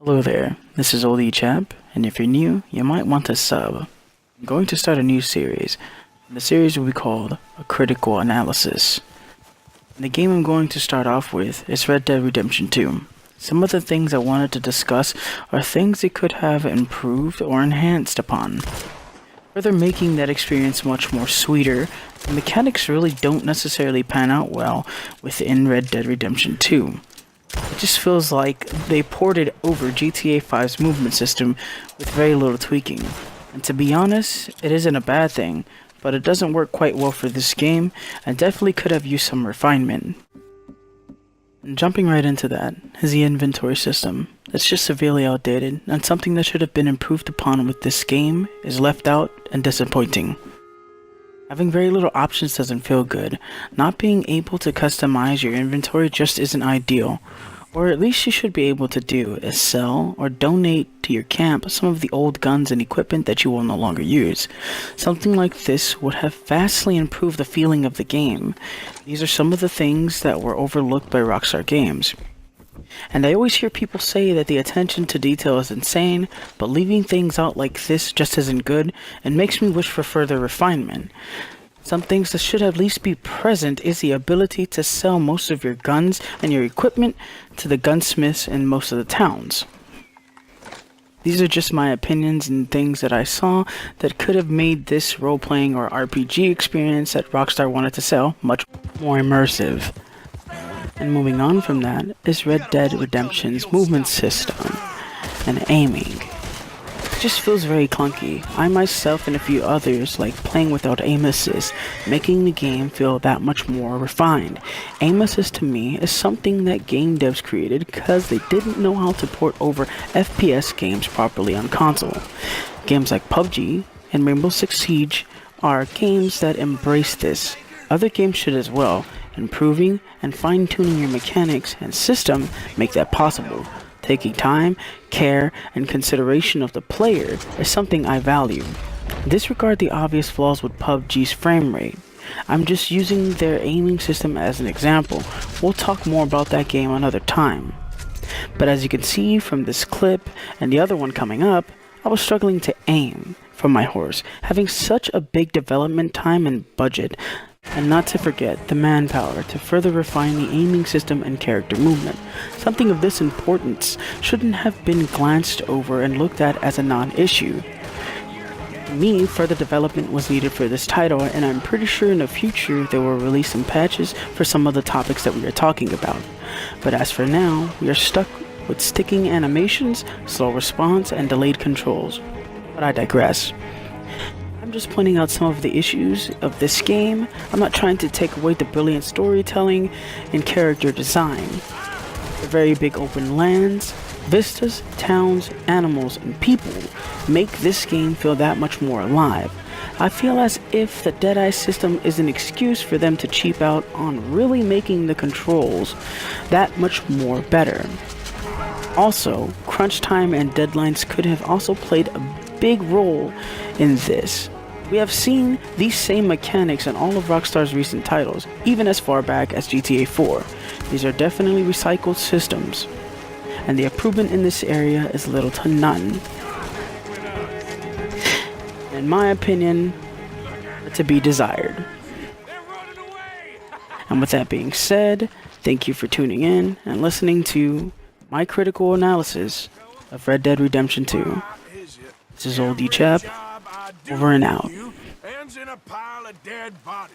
Hello there, this is Oldie Chap, and if you're new, you might want to sub. I'm going to start a new series. The series will be called A Critical Analysis. The game I'm going to start off with is Red Dead Redemption 2. Some of the things I wanted to discuss are things it could have improved or enhanced upon, further making that experience much more sweeter. The mechanics really don't necessarily pan out well within Red Dead Redemption 2. It just feels like they ported over GTA 5's movement system with very little tweaking. And to be honest, it isn't a bad thing, but it doesn't work quite well for this game, and definitely could have used some refinement. And jumping right into that is the inventory system. It's just severely outdated, and something that should have been improved upon with this game is left out and disappointing. Having very little options doesn't feel good. Not being able to customize your inventory just isn't ideal. Or at least you should be able to do is sell or donate to your camp some of the old guns and equipment that you will no longer use. Something like this would have vastly improved the feeling of the game. These are some of the things that were overlooked by Rockstar Games. And I always hear people say that the attention to detail is insane, but leaving things out like this just isn't good, and makes me wish for further refinement. Some things that should at least be present is the ability to sell most of your guns and your equipment to the gunsmiths in most of the towns. These are just my opinions and things that I saw that could have made this role-playing or RPG experience that Rockstar wanted to sell much more immersive. And moving on from that is Red Dead Redemption's movement system and aiming. It just feels very clunky. I myself and a few others like playing without aim assist, making the game feel that much more refined. Aim assist to me is something that game devs created because they didn't know how to port over FPS games properly on console. Games like PUBG and Rainbow Six Siege are games that embrace this. Other games should as well. Improving and fine-tuning your mechanics and system make that possible. Taking time, care, and consideration of the player is something I value. Disregard the obvious flaws with PUBG's frame rate. I'm just using their aiming system as an example. We'll talk more about that game another time. But as you can see from this clip and the other one coming up, I was struggling to aim for my horse, having such a big development time and budget. And not to forget the manpower to further refine the aiming system and character movement. Something of this importance shouldn't have been glanced over and looked at as a non-issue. To me, further development was needed for this title, and I'm pretty sure in the future they will release some patches for some of the topics that we are talking about. But as for now, we are stuck with sticking animations, slow response, and delayed controls. But I digress. I'm just pointing out some of the issues of this game. I'm not trying to take away the brilliant storytelling and character design. The very big open lands, vistas, towns, animals, and people make this game feel that much more alive. I feel as if the Deadeye system is an excuse for them to cheap out on really making the controls that much more better. Also, crunch time and deadlines could have also played a big role in this. We have seen these same mechanics in all of Rockstar's recent titles, even as far back as GTA 4. These are definitely recycled systems, and the improvement in this area is little to none. In my opinion, to be desired. And with that being said, thank you for tuning in and listening to my critical analysis of Red Dead Redemption 2. This is Oldie Chap, over and out. Ends in a pile of dead bodies.